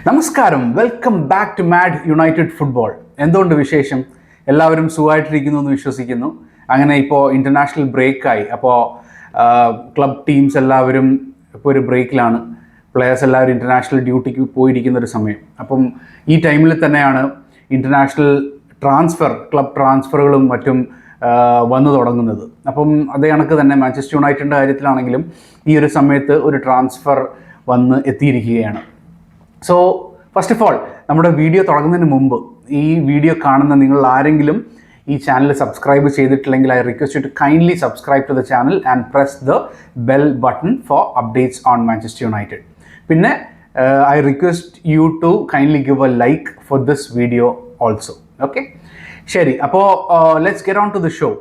നമസ്കാരം, welcome back to Mad United football. എന്തുകൊണ്ട് വിശേഷം? എല്ലാവരും സുഖമായിട്ടിരിക്കുന്നു എന്ന് വിശ്വസിക്കുന്നു. അങ്ങനെ ഇപ്പോൾ ഇൻ്റർനാഷണൽ ബ്രേക്കായി. അപ്പോൾ ക്ലബ് ടീംസ് എല്ലാവരും ഇപ്പോൾ ഒരു ബ്രേക്കിലാണ്. പ്ലെയേഴ്സ് എല്ലാവരും ഇൻ്റർനാഷണൽ ഡ്യൂട്ടിക്ക് പോയിരിക്കുന്ന ഒരു സമയം. അപ്പം ഈ ടൈമിൽ തന്നെയാണ് ഇൻ്റർനാഷണൽ ക്ലബ് ട്രാൻസ്ഫറുകളും മറ്റും വന്നു തുടങ്ങുന്നത്. അപ്പം അതേ കണക്ക് തന്നെ മാഞ്ചസ്റ്റർ യുണൈറ്റഡിൻ്റെ കാര്യത്തിലാണെങ്കിലും ഈ ഒരു സമയത്ത് ഒരു ട്രാൻസ്ഫർ വന്ന് എത്തിയിരിക്കുകയാണ്. സോ ഫസ്റ്റ് ഓഫ് ഓൾ, നമ്മുടെ വീഡിയോ തുടങ്ങുന്നതിന് മുമ്പ് ഈ വീഡിയോ കാണുന്ന നിങ്ങൾ ആരെങ്കിലും ഈ ചാനൽ സബ്സ്ക്രൈബ് ചെയ്തിട്ടില്ലെങ്കിൽ I request you to kindly subscribe to the channel and press the bell button for updates on Manchester United. പിന്നെ I request you to kindly give a like for this video also. Okay, ശരി. അപ്പോൾ let's get on to the show.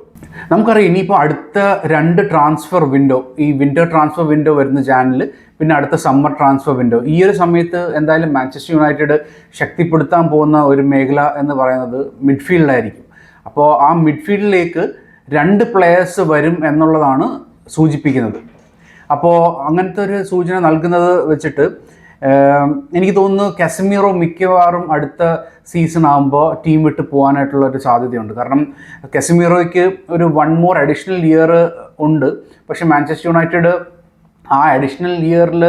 നമുക്കറിയാം ഇനിയിപ്പോൾ അടുത്ത 2 transfer window, ഈ winter transfer window വരുന്ന ജാനിൽ, പിന്നെ അടുത്ത സമ്മർ ട്രാൻസ്ഫർ വിൻഡോ. ഈ ഒരു സമയത്ത് എന്തായാലും മാഞ്ചസ്റ്റർ യുണൈറ്റഡ് ശക്തിപ്പെടുത്താൻ പോകുന്ന ഒരു മേഖല എന്ന് പറയുന്നത് മിഡ്ഫീൽഡായിരിക്കും. അപ്പോൾ ആ മിഡ്ഫീൽഡിലേക്ക് 2 പ്ലെയേഴ്സ് വരും എന്നുള്ളതാണ് സൂചിപ്പിക്കുന്നത്. അപ്പോൾ അങ്ങനത്തെ ഒരു സൂചന നൽകുന്നത് വെച്ചിട്ട് എനിക്ക് തോന്നുന്നു കാസമീറോ മിക്കവാറും അടുത്ത സീസൺ ആകുമ്പോൾ ടീം വിട്ട് പോകാനായിട്ടുള്ള ഒരു സാധ്യതയുണ്ട്. കാരണം കാസമീറോയ്ക്ക് ഒരു 1 more അഡീഷണൽ ഇയർ ഉണ്ട്. പക്ഷേ മാഞ്ചസ്റ്റർ യുണൈറ്റഡ് ആ അഡീഷണൽ ഇയറിൽ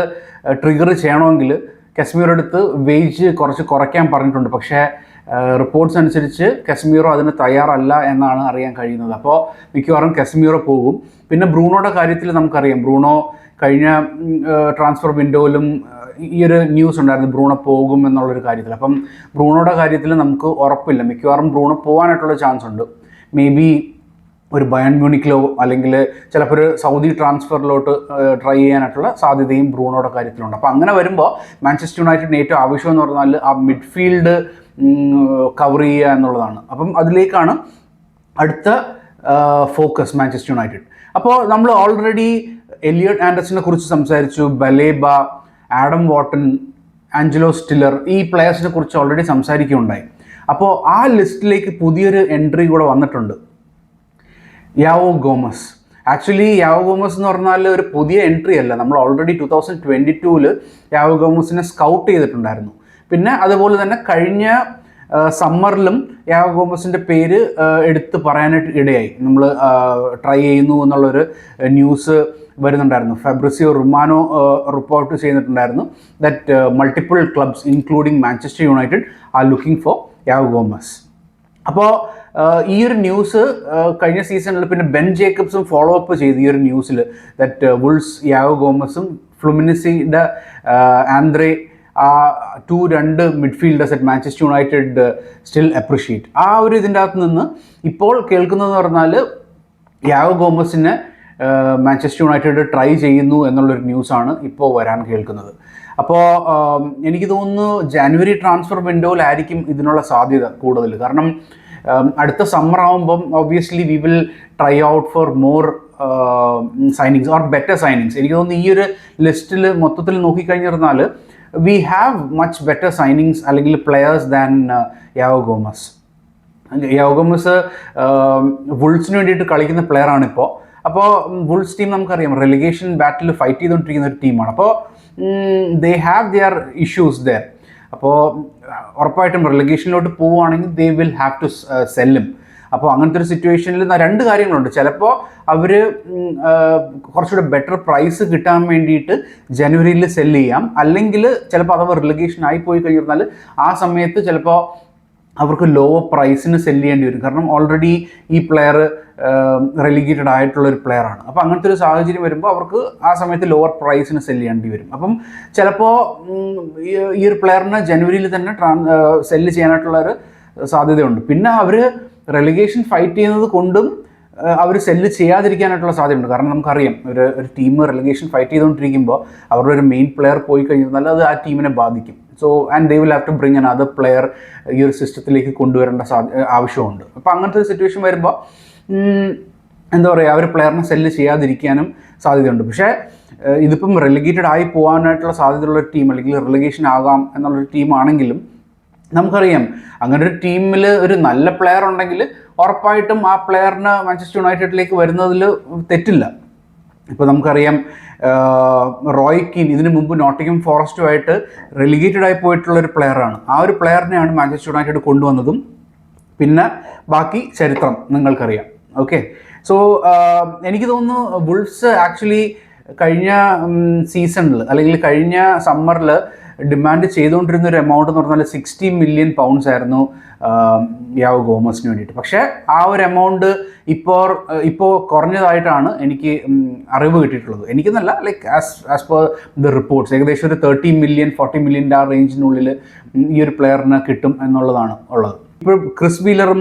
ട്രിഗർ ചെയ്യണമെങ്കിൽ കാസമീറോ അടുത്ത് വേജ് കുറയ്ക്കാൻ പറഞ്ഞിട്ടുണ്ട്. പക്ഷേ റിപ്പോർട്ട്സ് അനുസരിച്ച് കാസമീറോ അതിന് തയ്യാറല്ല എന്നാണ് അറിയാൻ കഴിയുന്നത്. അപ്പോൾ മിക്കവാറും കാസമീറോ പോകും. പിന്നെ ബ്രൂണോയുടെ കാര്യത്തിൽ നമുക്കറിയാം, ബ്രൂണോ കഴിഞ്ഞ ട്രാൻസ്ഫർ വിൻഡോയിലും ഈ ഒരു ന്യൂസ് ഉണ്ടായിരുന്നു, ബ്രൂണോ പോകും എന്നുള്ളൊരു കാര്യത്തിൽ. അപ്പം ബ്രൂണോയുടെ കാര്യത്തിൽ നമുക്ക് ഉറപ്പില്ല. മിക്കവാറും ബ്രൂണോ പോകാനായിട്ടുള്ള ചാൻസ് ഉണ്ട്. മേ ബി ഒരു ബയൺ മ്യൂണിക്കിലോ അല്ലെങ്കിൽ ചിലപ്പോൾ ഒരു സൗദി ട്രാൻസ്ഫറിലോട്ട് ട്രൈ ചെയ്യാനായിട്ടുള്ള സാധ്യതയും ബ്രൂണോയുടെ കാര്യത്തിലുണ്ട്. അപ്പോൾ അങ്ങനെ വരുമ്പോൾ മാഞ്ചസ്റ്റർ യുണൈറ്റഡിന് ഏറ്റവും ആവശ്യം എന്ന് പറഞ്ഞാൽ ആ മിഡ്ഫീൽഡ് കവർ ചെയ്യുക എന്നുള്ളതാണ്. അപ്പം അതിലേക്കാണ് അടുത്ത ഫോക്കസ് മാഞ്ചസ്റ്റർ യുണൈറ്റഡ്. അപ്പോൾ നമ്മൾ ഓൾറെഡി എലിയട്ട് ആൻഡർസനെ കുറിച്ച് സംസാരിച്ചു, ബലേബ, ആഡം വാട്ടൺ, ആഞ്ചലോ സ്റ്റില്ലർ, ഈ പ്ലെയേഴ്സിനെ കുറിച്ച് ഓൾറെഡി സംസാരിക്കുകയുണ്ടായി. അപ്പോൾ ആ ലിസ്റ്റിലേക്ക് പുതിയൊരു എൻട്രി കൂടെ വന്നിട്ടുണ്ട്, Joao Gomes. Actually Joao Gomes എന്ന് പറഞ്ഞാൽ ഒരു പുതിയ എൻട്രി അല്ല. നമ്മൾ ഓൾറെഡി 2022 യാവോ ഗോമസിനെ സ്കൗട്ട് ചെയ്തിട്ടുണ്ടായിരുന്നു. പിന്നെ അതുപോലെ തന്നെ കഴിഞ്ഞ സമ്മറിലും യാവോ ഗോമസിൻ്റെ പേര് എടുത്ത് പറയാനായിട്ട് ഇടയായി. നമ്മൾ ട്രൈ ചെയ്യുന്നു എന്നുള്ളൊരു ന്യൂസ് വരുന്നുണ്ടായിരുന്നു. ഫാബ്രിസിയോ റൊമാനോ റിപ്പോർട്ട് ചെയ്തിട്ടുണ്ടായിരുന്നു that multiple clubs including Manchester United are looking for Joao Gomes. അപ്പോൾ ഈ ഒരു ന്യൂസ് കഴിഞ്ഞ സീസണിൽ പിന്നെ ബെൻ ജേക്കബ്സും ഫോളോ അപ്പ് ചെയ്തു ഈ ഒരു ന്യൂസിൽ ദാറ്റ് വുൾസ് യാവോ ഗോമസും ഫ്ലുമിനസിയുടെ ആന്ത്രേ, ആ 2 midfielders at Manchester United still appreciate. ആ ഒരു ഇതിൻ്റെ അകത്ത് നിന്ന് ഇപ്പോൾ കേൾക്കുന്നതെന്ന് പറഞ്ഞാൽ യാവോ ഗോമസിനെ മാഞ്ചസ്റ്റർ യുണൈറ്റഡ് ട്രൈ ചെയ്യുന്നു എന്നുള്ളൊരു ന്യൂസാണ് ഇപ്പോൾ വരാൻ കേൾക്കുന്നത്. അപ്പോൾ എനിക്ക് തോന്നുന്നു ജാനുവരി ട്രാൻസ്ഫർ വിൻഡോയിലായിരിക്കും ഇതിനുള്ള സാധ്യത കൂടുതൽ. കാരണം അടുത്ത സമ്മർ ആകുമ്പം obviously we will try out for more signings or better signings. എനിക്ക് തോന്നുന്നു ഈ ഒരു ലിസ്റ്റിൽ മൊത്തത്തിൽ നോക്കിക്കഴിഞ്ഞിരുന്നാൽ we have much better signings അല്ലെങ്കിൽ players than Joao Gomes. Joao Gomes വുൾസിന് വേണ്ടിയിട്ട് കളിക്കുന്ന പ്ലെയറാണിപ്പോൾ. അപ്പോൾ വുൾസ് ടീം നമുക്കറിയാം റെലിഗേഷൻ ബാറ്റിൽ ഫൈറ്റ് ചെയ്തുകൊണ്ടിരിക്കുന്ന ഒരു ടീമാണ്. അപ്പോൾ they have their issues there. അപ്പോൾ ഉറപ്പായിട്ടും റെലിഗേഷനിലോട്ട് പോവുകയാണെങ്കിൽ ദേ വിൽ ഹാവ് ടു സെല്ലും. അപ്പോൾ അങ്ങനത്തെ ഒരു സിറ്റുവേഷനിൽ 2 കാര്യങ്ങളുണ്ട്. ചിലപ്പോൾ അവർ കുറച്ചുകൂടെ ബെറ്റർ പ്രൈസ് കിട്ടാൻ വേണ്ടിയിട്ട് ജനുവരിയിൽ സെല്ല് ചെയ്യാം, അല്ലെങ്കിൽ ചിലപ്പോൾ അഥവാ റിലിഗേഷൻ ആയിപ്പോയി കഴിഞ്ഞാൽ ആ സമയത്ത് ചിലപ്പോൾ അവർക്ക് ലോവർ പ്രൈസിന് സെല്ല് ചെയ്യേണ്ടി വരും. കാരണം ഓൾറെഡി ഈ പ്ലെയർ റെലിഗേറ്റഡ് ആയിട്ടുള്ളൊരു പ്ലെയറാണ്. അപ്പോൾ അങ്ങനത്തെ ഒരു സാഹചര്യം വരുമ്പോൾ അവർക്ക് ആ സമയത്ത് ലോവർ പ്രൈസിന് സെല്ല് ചെയ്യേണ്ടി വരും. അപ്പം ചിലപ്പോൾ ഈ ഒരു പ്ലെയറിന് ജനുവരിയിൽ തന്നെ സെല്ല് ചെയ്യാനായിട്ടുള്ളൊരു സാധ്യതയുണ്ട്. പിന്നെ അവർ റെലിഗേഷൻ ഫൈറ്റ് ചെയ്യുന്നത് കൊണ്ടും അവർ സെല്ല് ചെയ്യാതിരിക്കാനായിട്ടുള്ള സാധ്യതയുണ്ട്. കാരണം നമുക്കറിയാം ഒരു ടീം റെലിഗേഷൻ ഫൈറ്റ് ചെയ്തുകൊണ്ടിരിക്കുമ്പോൾ അവരുടെ ഒരു മെയിൻ പ്ലെയർ പോയി കഴിഞ്ഞാൽ അത് ആ ടീമിനെ ബാധിക്കും. So and they will have to bring another player ഈ ഒരു സിസ്റ്റത്തിലേക്ക് കൊണ്ടുവരേണ്ട ആവശ്യമുണ്ട്. അപ്പോൾ അങ്ങനത്തെ ഒരു സിറ്റുവേഷൻ വരുമ്പോൾ എന്താ പറയുക, അവർ പ്ലെയറിനെ സെല്ല് ചെയ്യാതിരിക്കാനും സാധ്യതയുണ്ട്. പക്ഷേ ഇതിപ്പം റെലിഗേറ്റഡ് ആയി പോകാനായിട്ടുള്ള സാധ്യതയുള്ളൊരു ടീം അല്ലെങ്കിൽ റെലിഗേഷൻ ആകാം എന്നുള്ളൊരു ടീമാണെങ്കിലും നമുക്കറിയാം അങ്ങനെ ഒരു ടീമിൽ ഒരു നല്ല പ്ലെയർ ഉണ്ടെങ്കിൽ ഉറപ്പായിട്ടും ആ പ്ലെയറിന് മാഞ്ചസ്റ്റർ യുണൈറ്റഡിലേക്ക് വരുന്നതിൽ തെറ്റില്ല. ഇപ്പോൾ നമുക്കറിയാം റോയ് കീൻ ഇതിനു മുമ്പ് നോട്ടിംഗം ഫോറസ്റ്റുമായിട്ട് റെലിഗേറ്റഡ് ആയി പോയിട്ടുള്ള ഒരു പ്ലെയറാണ്. ആ ഒരു പ്ലെയറിനെയാണ് മാഞ്ചസ്റ്റർ യുണൈറ്റഡ് കൊണ്ടുവന്നതും. പിന്നെ ബാക്കി ചരിത്രം നിങ്ങൾക്കറിയാം. ഓക്കെ, സോ എനിക്ക് തോന്നുന്നു വുൾഫ്സ് ആക്ച്വലി കഴിഞ്ഞ സീസണിൽ അല്ലെങ്കിൽ കഴിഞ്ഞ സമ്മറിൽ ഡിമാൻഡ് ചെയ്തുകൊണ്ടിരുന്ന ഒരു എമൗണ്ട് എന്ന് പറഞ്ഞാൽ 60 മില്യൺ പൗണ്ട്സ് ആയിരുന്നു യാവോ ഗോമസിന് വേണ്ടിയിട്ട്. പക്ഷേ ആ ഒരു എമൗണ്ട് ഇപ്പോൾ കുറഞ്ഞതായിട്ടാണ് എനിക്ക് അറിവ് കിട്ടിയിട്ടുള്ളത്. എനിക്കെന്നല്ല, like as per the reports ഏകദേശം ഒരു 30 മില്യൺ 40 മില്യൺ ആ റേഞ്ചിനുള്ളിൽ ഈ ഒരു പ്ലെയറിന് കിട്ടും എന്നുള്ളതാണ് ഉള്ളത്. ഇപ്പോൾ ക്രിസ് വീലറും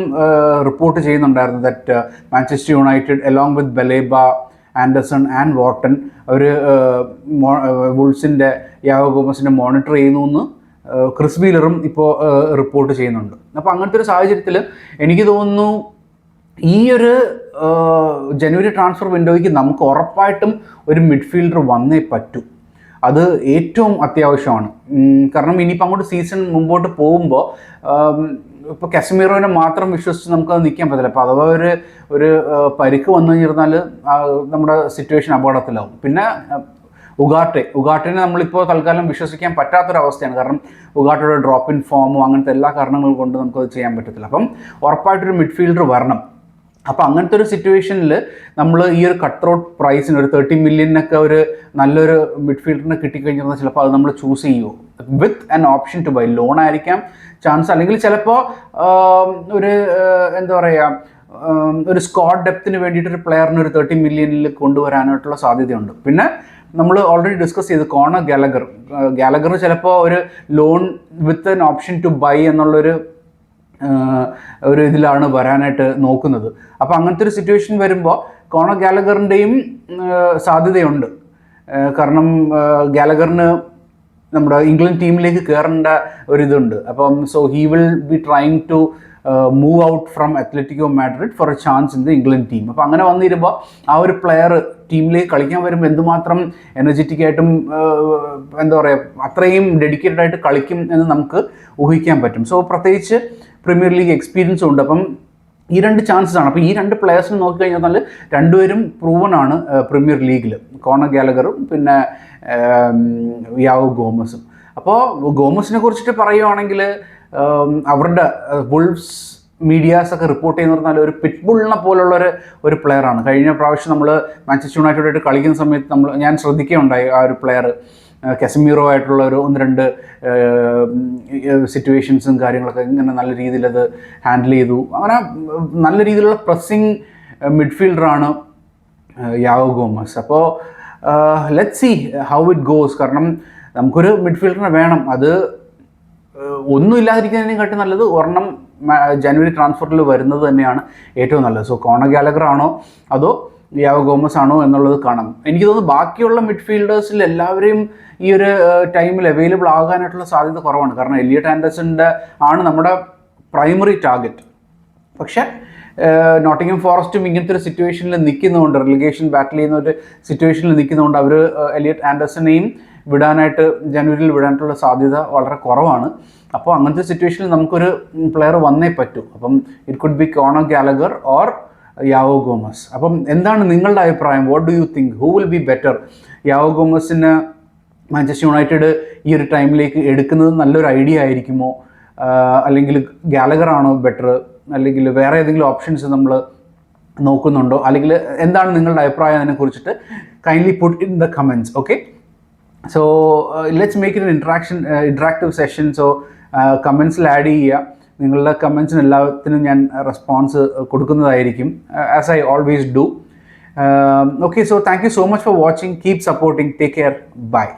റിപ്പോർട്ട് ചെയ്യുന്നുണ്ടായിരുന്നു that Manchester United along with Baleba, Anderson and Wharton അവർ വുൾസിൻ്റെ യാവോ ഗോമസിനെ മോണിറ്റർ ചെയ്യുന്നു എന്ന് ക്രിസ് വീലറും ഇപ്പോൾ റിപ്പോർട്ട് ചെയ്യുന്നുണ്ട്. അപ്പോൾ അങ്ങനത്തെ ഒരു സാഹചര്യത്തിൽ എനിക്ക് തോന്നുന്നു ഈ ഒരു ജനുവരി ട്രാൻസ്ഫർ വിൻഡോയ്ക്ക് നമുക്ക് ഉറപ്പായിട്ടും ഒരു മിഡ്ഫീൽഡർ വന്നേ പറ്റൂ. അത് ഏറ്റവും അത്യാവശ്യമാണ്. കാരണം ഇനിയിപ്പോൾ അങ്ങോട്ട് സീസൺ മുമ്പോട്ട് പോകുമ്പോൾ ഇപ്പോൾ കസമീറോനെ മാത്രം വിശ്വസിച്ച് നമുക്കത് നിൽക്കാൻ പറ്റില്ല. അപ്പോൾ അഥവാ ഒരു പരിക്ക് വന്നു കഴിഞ്ഞിരുന്നാൽ നമ്മുടെ സിറ്റുവേഷൻ അപകടത്തിലാവും. പിന്നെ ഉഗാർട്ടെനെ നമ്മളിപ്പോൾ തൽക്കാലം വിശ്വസിക്കാൻ പറ്റാത്തൊരവസ്ഥയാണ്. കാരണം ഉഗാർട്ടയുടെ ഡ്രോപ്പ് ഇൻ ഫോമോ അങ്ങനത്തെ എല്ലാ കാരണങ്ങൾ കൊണ്ട് നമുക്കത് ചെയ്യാൻ പറ്റത്തില്ല. അപ്പം ഉറപ്പായിട്ടൊരു മിഡ്ഫീൽഡർ വരണം. അപ്പോൾ അങ്ങനത്തെ ഒരു സിറ്റുവേഷനിൽ നമ്മൾ ഈ ഒരു കട്ട് ഔട്ട് പ്രൈസിന് ഒരു 30 മില്യനൊക്കെ ഒരു നല്ലൊരു മിഡ്ഫീൽഡറിനെ കിട്ടിക്കഴിഞ്ഞാൽ ചിലപ്പോൾ അത് നമ്മൾ ചൂസ് ചെയ്യുമോ with an option to buy. Loan ആയിരിക്കാം ചാൻസ്, അല്ലെങ്കിൽ ചിലപ്പോൾ ഒരു എന്താ പറയുക ഒരു സ്ക്വാഡ് ഡെപ്തിന് വേണ്ടിയിട്ടൊരു പ്ലെയറിന് ഒരു 30 മില്യണിൽ കൊണ്ടുവരാനായിട്ടുള്ള സാധ്യതയുണ്ട്. പിന്നെ നമ്മൾ ഓൾറെഡി ഡിസ്കസ് ചെയ്ത് കോണർ ഗാലഗർ ചിലപ്പോൾ ഒരു loan with an option to buy എന്നുള്ളൊരു ഇതിലാണ് വരാനായിട്ട് നോക്കുന്നത്. അപ്പോൾ അങ്ങനത്തെ ഒരു സിറ്റുവേഷൻ വരുമ്പോൾ കോണർ ഗാലഗറിൻ്റെയും സാധ്യതയുണ്ട്. കാരണം ഗാലഗറിന് നമ്മുടെ ഇംഗ്ലണ്ട് ടീമിലേക്ക് കയറേണ്ട ഒരിതുണ്ട്. അപ്പം so he will be trying to move out from Atletico Madrid for a chance in the England team. അപ്പോൾ അങ്ങനെ വന്നിരുമ്പോൾ ആ ഒരു പ്ലെയർ ടീമിലേക്ക് കളിക്കാൻ വരുമ്പോൾ എന്തുമാത്രം എനർജറ്റിക് ആയിട്ടും എന്താ പറയുക അത്രയും ഡെഡിക്കേറ്റഡ് ആയിട്ട് കളിക്കും എന്ന് നമുക്ക് ഊഹിക്കാൻ പറ്റും. സോ പ്രത്യേകിച്ച് പ്രീമിയർ ലീഗ് എക്സ്പീരിയൻസും ഉണ്ട്. അപ്പം ഈ രണ്ട് ചാൻസസ് ആണ്. അപ്പോൾ ഈ രണ്ട് പ്ലെയേഴ്സിനെ നോക്കിക്കഴിഞ്ഞാൽ രണ്ടുപേരും പ്രൂവൺ ആണ് പ്രീമിയർ ലീഗിൽ, കോണർ ഗാലഗറും പിന്നെ യാവോ ഗോമസും. അപ്പോൾ ഗോമസിനെ കുറിച്ചിട്ട് പറയുവാണെങ്കിൽ അവരുടെ വുൾഫ്സ് മീഡിയാസൊക്കെ റിപ്പോർട്ട് ചെയ്യുന്ന പറഞ്ഞാൽ ഒരു പിറ്റ്ബുളിനെ പോലുള്ള ഒരു പ്ലെയറാണ്. കഴിഞ്ഞ പ്രാവശ്യം നമ്മൾ മാഞ്ചസ്റ്റർ യുണൈറ്റഡായിട്ട് കളിക്കുന്ന സമയത്ത് ഞാൻ ശ്രദ്ധിക്കുകയുണ്ടായി ആ ഒരു പ്ലെയർ കസമീറോ ആയിട്ടുള്ള ഒരു 1-2 സിറ്റുവേഷൻസും കാര്യങ്ങളൊക്കെ ഇങ്ങനെ നല്ല രീതിയിൽ അത് ഹാൻഡിൽ ചെയ്തു. അങ്ങനെ നല്ല രീതിയിലുള്ള പ്രസ്സിങ് മിഡ്ഫീൽഡറാണ് യാവോ ഗോമസ്. അപ്പോൾ let see how it goes. കാരണം നമുക്കൊരു മിഡ്ഫീൽഡറിനെ വേണം. അത് ഒന്നും ഇല്ലാതിരിക്കുന്നതിനെക്കാട്ടി നല്ലത് ഒരെണ്ണം ജനുവരി ട്രാൻസ്ഫറിൽ വരുന്നത് തന്നെയാണ് ഏറ്റവും നല്ലത്. സോ കോണർ ഗാലഗർ ആണോ അതോ യാവോ ഗോമസ് ആണോ എന്നുള്ളത് കാണാം. എനിക്ക് തോന്നുന്നു ബാക്കിയുള്ള മിഡ്ഫീൽഡേഴ്സിൽ എല്ലാവരെയും ഈ ഒരു ടൈമിൽ അവൈലബിൾ ആകാനായിട്ടുള്ള സാധ്യത കുറവാണ്. കാരണം എലിയട്ട് ആൻഡേഴ്സൻ്റെ ആണ് നമ്മുടെ പ്രൈമറി ടാർഗറ്റ്. പക്ഷേ നോട്ടിംഗം ഫോറസ്റ്റും ഇങ്ങനത്തെ ഒരു സിറ്റുവേഷനിൽ നിൽക്കുന്നതുകൊണ്ട്, റിലിഗേഷൻ ബാറ്റിൽ ചെയ്യുന്ന ഒരു സിറ്റുവേഷനിൽ നിൽക്കുന്നതുകൊണ്ട് അവർ എലിയട്ട് ആൻഡേഴ്സനെയും വിടാനായിട്ട് ജനുവരിയിൽ വിടാനായിട്ടുള്ള സാധ്യത വളരെ കുറവാണ്. അപ്പോൾ അങ്ങനത്തെ സിറ്റുവേഷനിൽ നമുക്കൊരു പ്ലെയർ വന്നേ പറ്റൂ. അപ്പം it could be Conor Gallagher or Joao Gomes. അപ്പം എന്താണ് നിങ്ങളുടെ അഭിപ്രായം? What do you think? Who will be better? Joao ഗോമസിന് മാഞ്ചസ്റ്റർ യുണൈറ്റഡ് ഈ ഒരു ടൈമിലേക്ക് എടുക്കുന്നത് നല്ലൊരു ഐഡിയ ആയിരിക്കുമോ? അല്ലെങ്കിൽ ഗാലഗർ ആണോ ബെറ്റർ? അല്ലെങ്കിൽ വേറെ ഏതെങ്കിലും ഓപ്ഷൻസ് നമ്മൾ നോക്കുന്നുണ്ടോ? അല്ലെങ്കിൽ എന്താണ് നിങ്ങളുടെ അഭിപ്രായം അതിനെക്കുറിച്ചിട്ട്? Kindly put in the comments. Okay, so let's make it interactive session. So കമൻസിൽ ആഡ് ചെയ്യുക. നിങ്ങളുടെ കമൻസിന് എല്ലാത്തിനും ഞാൻ റെസ്പോൺസ് കൊടുക്കുന്നതായിരിക്കും, as I always do. Okay, so thank you so much for watching. Keep supporting. Take care. Bye.